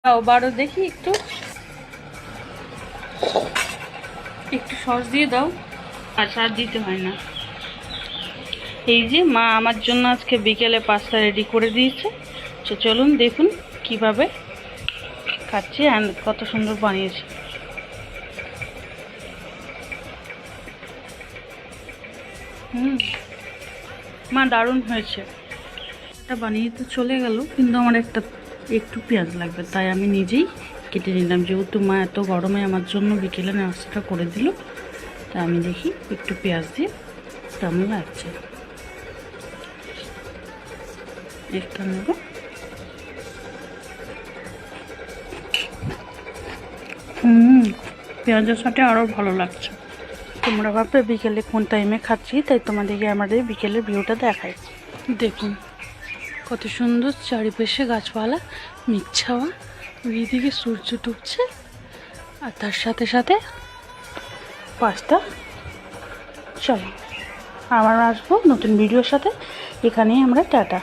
দাও বারো দেখি একটু একটু সস দিয়ে দাও। আচ্ছা আর দিতে হয় না। এই যে মা আমার জন্য আজকে বিকেলে পাস্তা রেডি করে দিয়েছে। তো চলুন দেখুন কিভাবে খাচ্ছি আর কত সুন্দর বানিয়েছে। মা দারুণ হয়েছে। এটা বানিয়ে তো চলে গেল, কিন্তু আমার একটু পেঁয়াজ লাগবে, তাই আমি নিজেই কেটে নিলাম। যেহেতু মা এত গরমে আমার জন্য বিকেলে নাস্তাটা করে দিল, তাই আমি দেখি একটু পেঁয়াজ দিয়ে কেমন লাগছে। একটা নেব। পেঁয়াজের সাথে আরও ভালো লাগছে। তোমরা ভাববে বিকেলে কোন টাইমে খাচ্ছি, তাই তোমাদেরকে আমাদের বিকেলের ভিউটা দেখাই। দেখুন কত সুন্দর চারিপাশে গাছপালা, মেঘ ছাওয়া, ওইদিকে সূর্য ডুবছে, আর তার সাথে সাথে পাস্তা। চলো আবার আসবো নতুন ভিডিওর সাথে। এখানেই আমরা টাটা।